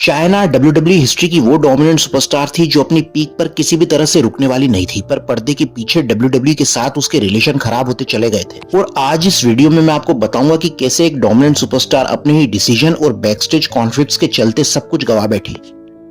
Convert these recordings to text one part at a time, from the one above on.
China WW history की वो dominant superstar थी जो अपनी पीक पर किसी भी तरह से रुकने वाली नहीं थी, पर पर्दे के पीछे डब्ल्यूडब्ल्यू के साथ उसके रिलेशन खराब होते चले गए थे। और आज इस वीडियो में मैं आपको बताऊंगा कि कैसे एक डोमिनेंट सुपरस्टार अपने ही डिसीजन और बैकस्टेज कॉन्फ्लिक्ट्स के चलते सब कुछ गवा बैठी।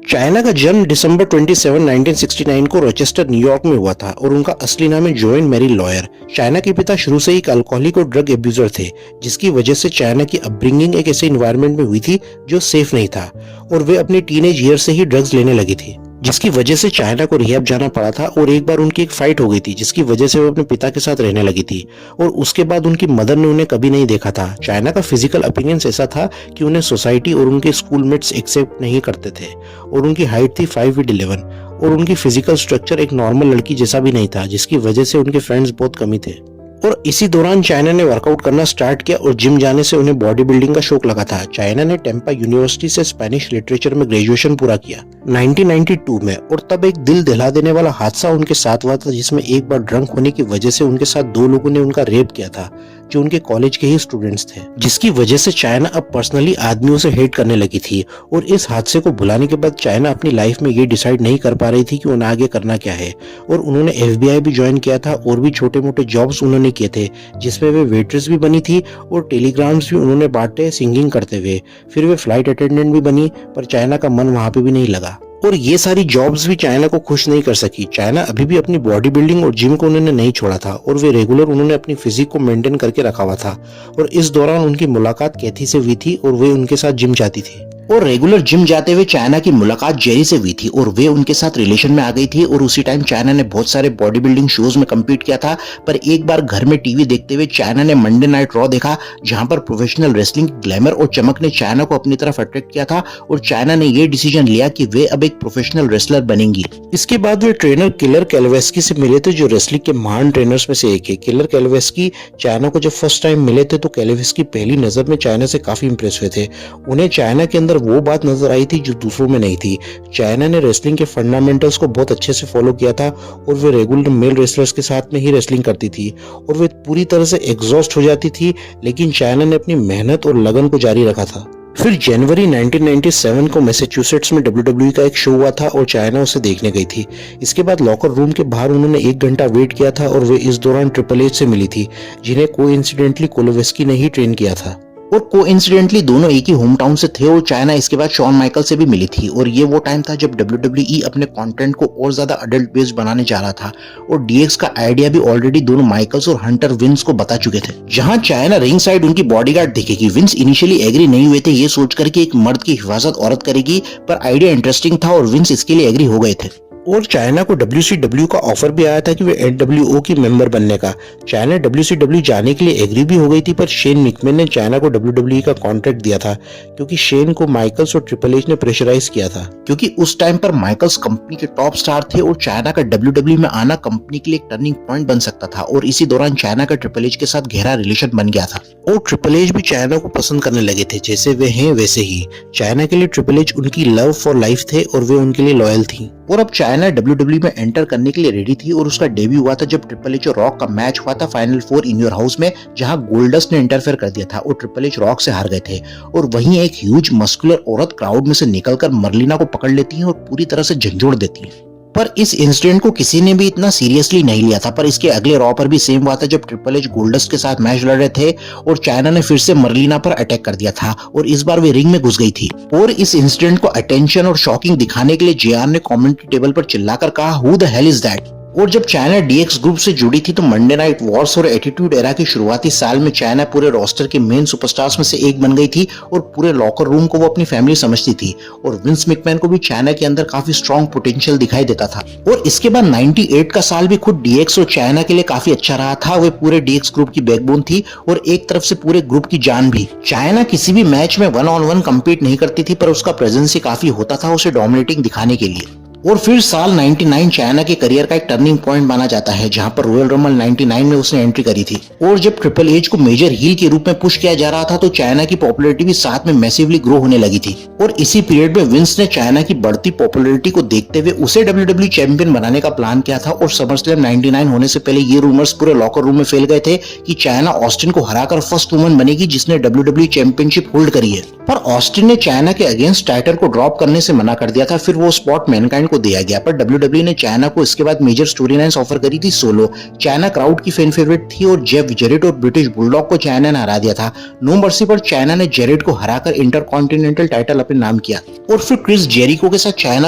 चाइना का जन्म दिसंबर 27, 1969 को रोचेस्टर, न्यूयॉर्क में हुआ था और उनका असली नाम है जोएन मैरी लॉयर। चाइना के पिता शुरू से ही एक अल्कोहलिक और ड्रग एब्यूजर थे, जिसकी वजह से चाइना की अपब्रिंगिंग एक ऐसे इन्वायरमेंट में हुई थी जो सेफ नहीं था और वे अपने टीनेज ईयर से ही ड्रग्स लेने लगी थी, जिसकी वजह से चाइना को रिहैब जाना पड़ा था। और एक बार उनकी एक फाइट हो गई थी, जिसकी वजह से वो अपने पिता के साथ रहने लगी थी और उसके बाद उनकी मदर ने उन्हें कभी नहीं देखा था। चाइना का फिजिकल अपीयरेंस ऐसा था कि उन्हें सोसाइटी और उनके स्कूलमेट्स एक्सेप्ट नहीं करते थे और उनकी हाइट थी 5'11" और उनकी फिजिकल स्ट्रक्चर एक नॉर्मल लड़की जैसा भी नहीं था, जिसकी वजह से उनके फ्रेंड्स बहुत कम ही थे। और इसी दौरान चाइना ने वर्कआउट करना स्टार्ट किया और जिम जाने से उन्हें बॉडी बिल्डिंग का शौक लगा था। चाइना ने टेम्पा यूनिवर्सिटी से स्पेनिश लिटरेचर में ग्रेजुएशन पूरा किया 1992 में, और तब एक दिल दहला देने वाला हादसा उनके साथ हुआ था, जिसमें एक बार ड्रंक होने की वजह से उनके साथ दो लोगों ने उनका रेप किया था जो उनके कॉलेज के ही स्टूडेंट्स थे, जिसकी वजह से चाइना अब पर्सनली आदमियों से हेट करने लगी थी। और इस हादसे को भुलाने के बाद चाइना अपनी लाइफ में ये डिसाइड नहीं कर पा रही थी कि उन्हें आगे करना क्या है, और उन्होंने FBI भी ज्वाइन किया था और भी छोटे मोटे जॉब्स उन्होंने किए थे, जिसमें वे वेट्रेस भी बनी थी और टेलीग्राम्स भी उन्होंने बांटे सिंगिंग करते हुए। फिर वे फ्लाइट अटेंडेंट भी बनी, पर चाइना का मन वहां पे भी नहीं लगा और ये सारी जॉब्स भी चाइना को खुश नहीं कर सकी। चाइना अभी भी अपनी बॉडी बिल्डिंग और जिम को उन्होंने नहीं छोड़ा था और वे रेगुलर उन्होंने अपनी फिजिक को मेंटेन करके रखा हुआ था। और इस दौरान उनकी मुलाकात कैथी से हुई थी और वे उनके साथ जिम जाती थी। और रेगुलर जिम जाते हुए चाइना की मुलाकात जेरी से हुई थी और वे उनके साथ रिलेशन में आ गई थी। और उसी टाइम चाइना ने बहुत सारे बॉडी बिल्डिंग शोज में कम्पीट किया था, पर एक बार घर में टीवी देखते हुए चाइना ने मंडे नाइट रॉ देखा, जहां पर प्रोफेशनल रेसलिंग ग्लैमर और चमक ने चाइना को अपनी तरफ अट्रैक्ट किया था और चाइना ने ये डिसीजन लिया कि वे अब एक प्रोफेशनल रेसलर बनेंगी। इसके बाद वे ट्रेनर किलर कैलवेस्की से मिले थे, जो रेसलिंग के महान ट्रेनर्स में से एक है। किलर कैलवेस्की चाइना को जब फर्स्ट टाइम मिले थे तो कैलवेस्की पहली नजर में चाइना से काफी इंप्रेस हुए थे। उन्हें चाइना के अंदर वो बात नजर आई थी जो दूसरों में नहीं थी। चाइना ने रेसलिंग के फंडामेंटल्स को बहुत अच्छे से फॉलो किया था और वे रेगुलर मेल रेसलर्स के साथ में ही रेसलिंग करती थी और वे पूरी तरह से एग्जॉस्ट हो जाती थी, लेकिन चाइना ने अपनी मेहनत और लगन को जारी रखा था। फिर जनवरी 1997 को मैसेच्यूसेट्स में WWE का एक शो हुआ था और चाइना उसे देखने गई थी। इसके बाद लॉकर रूम के बाहर उन्होंने 1 घंटा वेट किया था और वे इस दौरान ट्रिपल एच से मिली थी, जिन्हें कोइंसिडेंटली कोलोवेस्की ने ही ट्रेन किया था। और कोइंसिडेंटली दोनों एक ही होम टाउन से थे और चाइना इसके बाद शॉन माइकल से भी मिली थी। और ये वो टाइम था जब WWE अपने कंटेंट को और ज्यादा अडल्ट बेस्ड बनाने जा रहा था और DX का आइडिया भी ऑलरेडी दोनों माइकल्स और हंटर विंस को बता चुके थे। जहां चाइना रिंग साइड उनकी बॉडीगार्ड दिखेगी। विंस इनिशियली एग्री नहीं हुए थे ये सोचकर कि एक मर्द की हिफाजत औरत करेगी, पर आइडिया इंटरेस्टिंग था और विंस इसके लिए एग्री हो गए थे। और चाइना को WCW का ऑफर भी आया था कि वे NWO की मेंबर बनने का। चाइना WCW जाने के लिए एग्री भी हो गई थी, पर शेन मिकमैन ने चाइना को WWE का कॉन्ट्रैक्ट दिया था, क्योंकि शेन को माइकल्स और ट्रिपल एच ने प्रेशराइज किया था, क्योंकि उस टाइम पर माइकल्स कंपनी के टॉप स्टार थे और चाइना का WWE में आना कंपनी के लिए एक टर्निंग पॉइंट बन सकता था। और इसी दौरान चाइना का ट्रिपल एच के साथ गहरा रिलेशन बन गया था और ट्रिपल एच भी चाइना को पसंद करने लगे थे। जैसे वे हैं वैसे ही चाइना के लिए ट्रिपल एच उनकी लव फॉर लाइफ थे और वे उनके लिए लॉयल थी। और अब चाइना WWE में एंटर करने के लिए रेडी थी और उसका डेब्यू हुआ था जब ट्रिपल एच और रॉक का मैच हुआ था फाइनल 4 इन योर हाउस में, जहां गोल्डस्ट ने इंटरफेयर कर दिया था और ट्रिपल एच रॉक से हार गए थे। और वहीं एक ह्यूज मस्कुलर औरत क्राउड में से निकलकर मर्लिना को पकड़ लेती है और पूरी तरह से झंझोड़ देती है। पर इस इंसिडेंट को किसी ने भी इतना सीरियसली नहीं लिया था। पर इसके अगले रॉ पर भी सेम हुआ था जब ट्रिपल एच गोल्डस्ट के साथ मैच लड़ रहे थे और चाइना ने फिर से मर्लिना पर अटैक कर दिया था और इस बार वे रिंग में घुस गई थी। और इस इंसिडेंट को अटेंशन और शॉकिंग दिखाने के लिए JR ने कमेंट्री टेबल पर चिल्लाकर कहा, who the hell is that. और जब चाइना DX ग्रुप से जुड़ी थी तो मंडे नाइट वॉर्स और एटीट्यूड एरा के शुरुआती साल में चाइना पूरे रोस्टर के मेन सुपरस्टार्स में से एक बन गई थी और पूरे लॉकर रूम को वो अपनी फैमिली समझती थी। और विंस मैकमैन को भी चाइना के अंदर काफी स्ट्रॉन्ग पोटेंशियल दिखाई देता था। और इसके बाद 98 का साल भी खुद DX और चाइना के लिए काफी अच्छा रहा था। वे पूरे DX ग्रुप की बैकबोन थी और एक तरफ से पूरे ग्रुप की जान भी। चाइना किसी भी मैच में 1-on-1 कम्पीट नहीं करती थी, पर उसका प्रेजेंस ही काफी होता था उसे डोमिनेटिंग दिखाने के लिए। और फिर साल 99 चाइना के करियर का एक टर्निंग पॉइंट माना जाता है, जहां पर रॉयल रंबल 99 में उसने एंट्री करी थी। और जब ट्रिपल एच को मेजर हील के रूप में पुश किया जा रहा था तो चाइना की पॉपुलैरिटी भी साथ में मैसिवली ग्रो होने लगी थी। और इसी पीरियड में विंस ने चाइना की बढ़ती पॉपुलैरिटी को देखते हुए उसे डब्ल्यूडब्ल्यू चैंपियन बनाने का प्लान किया था। और समरस्लैम 99 होने से पहले ये रूमर्स पूरे लॉकर रूम में फैल गए थे कि चाइना ऑस्टिन को हराकर फर्स्ट वुमन बनेगी जिसने डब्ल्यूडब्ल्यू चैंपियनशिप होल्ड करी है। पर ऑस्टिन ने चाइना के अगेंस्ट टाइटल को ड्रॉप करने से मना कर दिया था। फिर वो स्पॉट मैनकाइंड को दिया गया, पर डब्ल्यूडब्ल्यू ने चाइना को इसके बाद मेजर स्टोरी लाइन्स ऑफर करी थी सोलो। चाइना क्राउड की फैन फेवरेट थी और जेफ जेरेट और ब्रिटिश बुलडॉग को चाइना ने हरा दिया था। नो मर्सी पर चाइना ने जेरेट को हराकर इंटरकॉन्टिनेंटल टाइटल अपने नाम किया। और फिर क्रिस जेरिको के साथ चाइना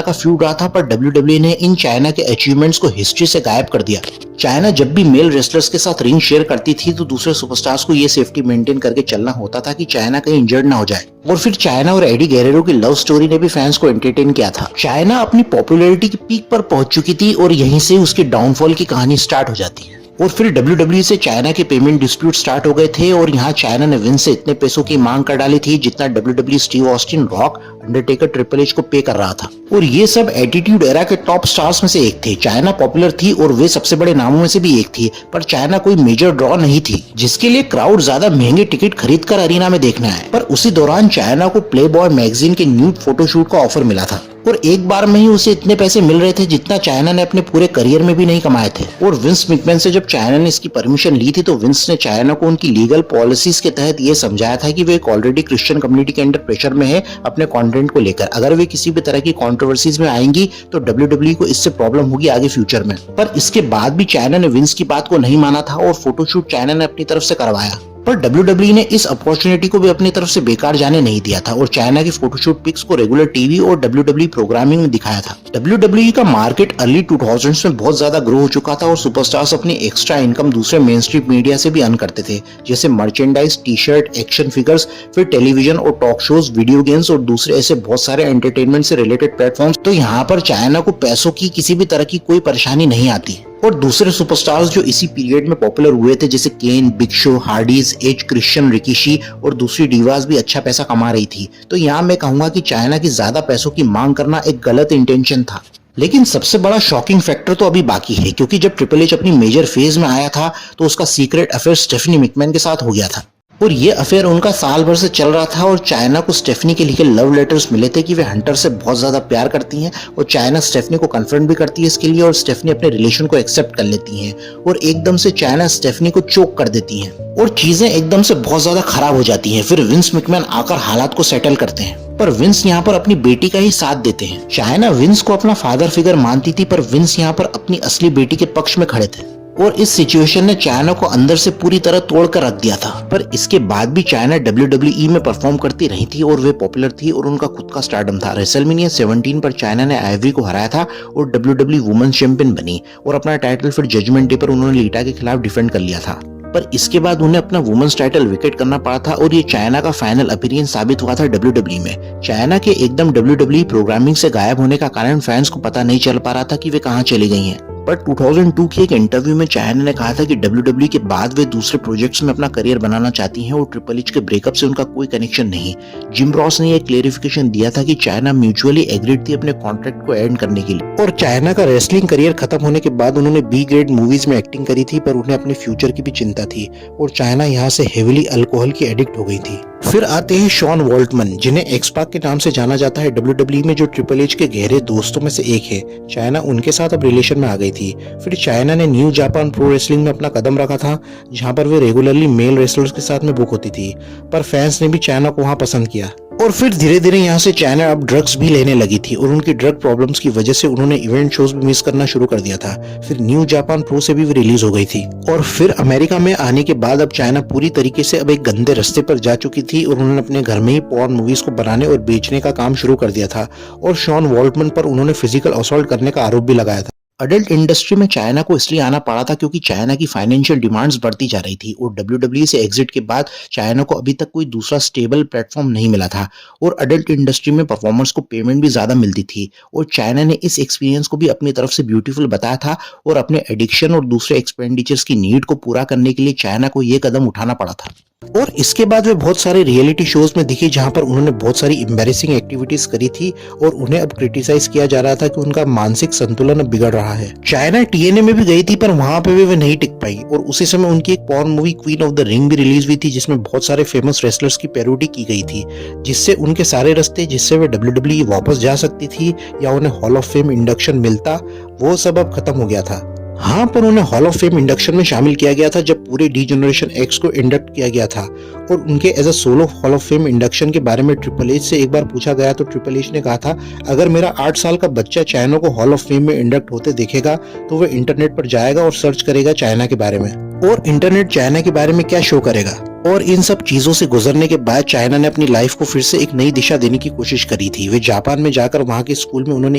का फ्यूड रहा था, पर डब्ल्यूडब्ल्यू ने इन चाइना के अचीवमेंट्स को हिस्ट्री से गायब कर दिया। चाइना जब भी मेल रेसलर्स के साथ रिंग शेयर करती थी तो दूसरे सुपरस्टार्स को ये सेफ्टी मेंटेन करके चलना होता था कि चाइना कहीं इंजर्ड ना हो जाए। और फिर चाइना और एडी गेरेरो की लव स्टोरी ने भी फैंस को एंटरटेन किया था। चाइना अपनी पॉपुलैरिटी की पीक पर पहुंच चुकी थी और यहीं से उसके डाउनफॉल की कहानी स्टार्ट हो जाती है। और फिर डब्ल्यूडब्ल्यू से चाइना के पेमेंट डिस्प्यूट स्टार्ट हो गए थे और यहाँ चाइना ने विंस से इतने पैसों की मांग कर डाली थी जितना WW Steve Austin, Rock, Undertaker, Triple H को पे कर रहा था। और ये सब एटीट्यूड एरा के टॉप स्टार्स में से एक थे। चाइना पॉपुलर थी और वे सबसे बड़े नामों में से भी एक थी, पर चाइना कोई मेजर ड्रॉ नहीं थी जिसके लिए क्राउड ज्यादा महंगे टिकट खरीद कर अरीना में देखने आए। पर उसी दौरान चाइना को प्लेबॉय मैगजीन के न्यूड फोटोशूट का ऑफर मिला था और एक बार में ही उसे इतने पैसे मिल रहे थे जितना चाइना ने अपने पूरे करियर में भी नहीं कमाए थे। और विंस मैकमैन से जब चाइना ने इसकी परमिशन ली थी तो विंस ने चाइना को उनकी लीगल पॉलिसीज के तहत ये समझाया था कि वे एक ऑलरेडी क्रिश्चियन कम्युनिटी के अंडर प्रेशर में है अपने कंटेंट को लेकर। अगर वे किसी भी तरह की कंट्रोवर्सीज में आएंगी तो डब्ल्यूडब्ल्यू को इससे प्रॉब्लम होगी आगे फ्यूचर में। पर इसके बाद भी चाइना ने विंस की बात को नहीं माना था और फोटोशूट चाइना ने अपनी तरफ से करवाया। पर डब्ल्यूडब्ल्यू ने इस अपॉर्चुनिटी को भी अपनी तरफ से बेकार जाने नहीं दिया था और चाइना की फोटोशूट पिक्स को रेगुलर टीवी और डब्ल्यूडब्ल्यू प्रोग्रामिंग में दिखाया था। डब्ल्यूडब्ल्यू का मार्केट अर्ली 2000s में बहुत ज्यादा ग्रो हो चुका था और सुपरस्टार्स अपनी एक्स्ट्रा इनकम दूसरे मेन स्ट्रीम मीडिया से भी अर्न करते थे, जैसे merchandise, T shirt, action figures, फिर टेलीविजन और टॉक शोज, वीडियो गेम्स और दूसरे ऐसे बहुत सारे एंटरटेनमेंट से रिलेटेड प्लेटफॉर्म्स। तो यहाँ पर चाइना को पैसों की किसी भी तरह की कोई परेशानी नहीं आती। और दूसरे सुपरस्टार्स जो इसी पीरियड में पॉपुलर हुए थे जैसे Kane, Big Show, Hardys, Edge, Christian, Rikishi और दूसरी डिवास भी अच्छा पैसा कमा रही थी। तो यहाँ मैं कहूंगा कि चाइना की ज्यादा पैसों की मांग करना एक गलत इंटेंशन था। लेकिन सबसे बड़ा शॉकिंग फैक्टर तो अभी बाकी है, क्योंकि जब ट्रिपल एच अपनी मेजर फेज में आया था तो उसका सीक्रेट अफेयर स्टेफनी मैकमैन के साथ हो गया था और ये अफेयर उनका साल भर से चल रहा था। और चाइना को स्टेफनी के लिखे लव लेटर्स मिले थे कि वे हंटर से बहुत ज्यादा प्यार करती हैं और चाइना स्टेफनी को कन्फ्रंट भी करती है इसके लिए और स्टेफनी अपने रिलेशन को एक्सेप्ट कर लेती हैं और एकदम से चाइना स्टेफनी को चोक कर देती हैं और चीजें एकदम से बहुत ज्यादा खराब हो जाती हैं। फिर विंस मैकमैन आकर हालात को सेटल करते हैं, पर विंस यहाँ पर अपनी बेटी का ही साथ देते हैं। चाइना विंस को अपना फादर फिगर मानती थी, पर विंस यहाँ पर अपनी असली बेटी के पक्ष में खड़े थे और इस सिचुएशन ने चाइना को अंदर से पूरी तरह तोड़ कर रख दिया था। पर इसके बाद भी चाइना डब्ल्यूडब्ल्यूई में परफॉर्म करती रही थी और वे पॉपुलर थी और उनका खुद का स्टारडम था। रेसलमेनिया 17 पर चाइना ने आइवरी को हराया था और डब्ल्यूडब्ल्यू वुमेन्स चैंपियन बनी और अपना टाइटल फिर जजमेंट डे पर उन्होंने लीटा के खिलाफ डिफेंड कर लिया था। पर इसके बाद उन्हें अपना वुमेन्स टाइटल विकेट करना पड़ा था और ये चाइना का फाइनल अपीयरेंस साबित हुआ था डब्ल्यूडब्ल्यू में। चाइना के एकदम डब्ल्यूडब्ल्यू प्रोग्रामिंग से गायब होने का कारण फैंस को पता नहीं चल पा रहा था कि वे कहां चली गई हैं। पर 2002 के एक इंटरव्यू में चाइना ने कहा था कि डब्ल्यूडब्ल्यू के बाद वे दूसरे प्रोजेक्ट्स में अपना करियर बनाना चाहती हैं और ट्रिपल एच के ब्रेकअप से उनका कोई कनेक्शन नहीं। जिम रॉस ने यह क्लेरिफिकेशन दिया था कि चाइना म्यूचुअली एग्रीड थी अपने कॉन्ट्रैक्ट को एंड करने के लिए। और चाइना का रेसलिंग करियर खत्म होने के बाद उन्होंने बी ग्रेड मूवीज में एक्टिंग करी थी, पर उन्हें अपने फ्यूचर की भी चिंता थी और चाइना यहाँ से हेविली अल्कोहल की एडिक्ट हो गई थी। फिर आते हैं शॉन वॉल्टमन, जिन्हें एक्सपाक के नाम से जाना जाता है डब्ल्यूडब्ल्यू में, जो ट्रिपल एच के गहरे दोस्तों में से एक है। चाइना उनके साथ अब रिलेशन में आ गई थी। फिर चाइना ने न्यू जापान प्रो रेसलिंग में अपना कदम रखा था, जहां पर वे रेगुलरली मेल रेसलर्स के साथ में बुक होती थी, पर फैंस ने भी चाइना को वहां पसंद किया। और फिर धीरे धीरे यहाँ से चाइना अब ड्रग्स भी लेने लगी थी और उनकी ड्रग प्रॉब्लम्स की वजह से उन्होंने इवेंट शोज भी मिस करना शुरू कर दिया था। फिर न्यू जापान प्रो से भी रिलीज हो गई थी और फिर अमेरिका में आने के बाद अब चाइना पूरी तरीके से अब एक गंदे रास्ते पर जा चुकी थी और उन्होंने अपने घर में ही पॉर्न मूवीज को बनाने और बेचने का काम शुरू कर दिया था और शॉन वॉल्टमन पर उन्होंने फिजिकल असॉल्ट करने का आरोप भी लगाया था। अडल्ट इंडस्ट्री में चाइना को इसलिए आना पड़ा था क्योंकि चाइना की फाइनेंशियल डिमांड्स बढ़ती जा रही थी और डब्ल्यूडब्ल्यू से एग्जिट के बाद चाइना को अभी तक कोई दूसरा स्टेबल प्लेटफॉर्म नहीं मिला था और अडल्ट इंडस्ट्री में परफॉर्मर्स को पेमेंट भी ज्यादा मिलती थी और चाइना ने इस एक्सपीरियंस को भी अपनी तरफ से ब्यूटीफुल बताया था और अपने एडिक्शन और दूसरे एक्सपेंडिचर्स की नीड को पूरा करने के लिए चाइना को यह कदम उठाना पड़ा था। और इसके बाद वे बहुत सारे रियलिटी शोज में दिखी जहां पर उन्होंने बहुत सारी एम्बैरेसिंग एक्टिविटीज करी थी और उन्हें अब क्रिटिसाइज किया जा रहा था कि उनका मानसिक संतुलन अब बिगड़ रहा है। चाइना टीएनए में भी गई थी पर वहां पे भी वे नहीं टिक पाई और उसी समय उनकी एक porn movie queen of the ring भी रिलीज हुई थी जिसमें बहुत सारे फेमस रेसलर्स की पैरोडी की गई थी, जिससे उनके सारे रास्ते जिससे वे डब्ल्यूडब्ल्यूई वापस जा सकती थी या उन्हें हॉल ऑफ फेम इंडक्शन मिलता, वो सब अब खत्म हो गया था। हाँ, पर उन्हें हॉल ऑफ फेम इंडक्शन में शामिल किया गया था जब पूरे डी जनरेशन एक्स को इंडक्ट किया गया था और उनके as a solo hall of fame induction के बारे में ट्रिपल एच से एक बार पूछा गया तो ट्रिपल एच ने कहा था अगर मेरा 8 साल का बच्चा चाइना को हॉल ऑफ फेम में इंडक्ट होते देखेगा तो वह इंटरनेट पर जाएगा और सर्च करेगा चाइना के बारे में और इंटरनेट चाइना के बारे में क्या शो करेगा। और इन सब चीजों से गुजरने के बाद चाइना ने अपनी लाइफ को फिर से एक नई दिशा देने की कोशिश करी थी। वे जापान में जाकर वहां के स्कूल में उन्होंने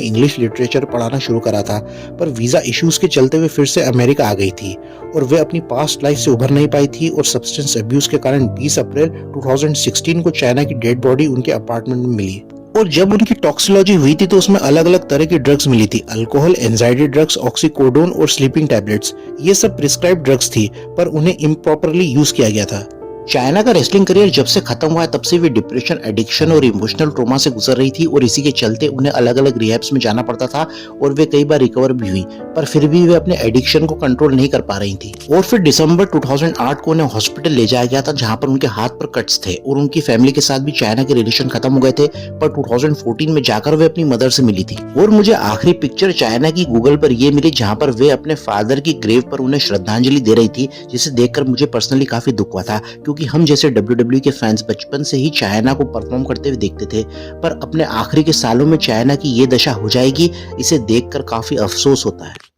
इंग्लिश लिटरेचर पढ़ाना शुरू करा था, पर वीजा इश्यूज के चलते वे फिर से अमेरिका आ गई थी और वे अपनी पास्ट लाइफ से उभर नहीं पाई थी और सब्सटेंस अब्यूज के कारण 20 अप्रैल 2016 को चाइना की डेड बॉडी उनके अपार्टमेंट में मिली। और जब उनकी टॉक्सिकोलॉजी हुई थी तो उसमें अलग अलग तरह की ड्रग्स मिली थी, अल्कोहल, एंजाइटी ड्रग्स, ऑक्सीकोडोन और स्लीपिंग टैबलेट्स। ये सब प्रिस्क्राइब ड्रग्स थी पर उन्हें इम्प्रॉपरली यूज किया गया था। चाइना का रेसलिंग करियर जब से खत्म हुआ है तब से वे डिप्रेशन, एडिक्शन और इमोशनल ट्रॉमा से गुजर रही थी और इसी के चलते उन्हें अलग अलग रिहैब्स में जाना पड़ता था और वे कई बार रिकवर भी हुई, पर फिर भी वे अपने एडिक्शन को कंट्रोल नहीं कर पा रही थी। और फिर दिसंबर 2008 को उन्हें हॉस्पिटल ले जाया गया था जहां पर उनके हाथ पर कट्स थे और उनकी फैमिली के साथ भी चाइना के रिलेशन खत्म हो गए थे, पर 2014 में जाकर वे अपनी मदर से मिली थी। और मुझे आखिरी पिक्चर चाइना की गूगल पर ये मिली जहां पर वे अपने फादर की ग्रेव पर उन्हें श्रद्धांजलि दे रही थी, जिसे देखकर मुझे पर्सनली काफी दुख हुआ था क्योंकि हम जैसे डब्ल्यूडब्ल्यूई के फैंस बचपन से ही चाइना को परफॉर्म करते हुए देखते थे, पर अपने आखिरी के सालों में चाइना की ये दशा हो जाएगी, इसे देखकर काफी अफसोस होता है।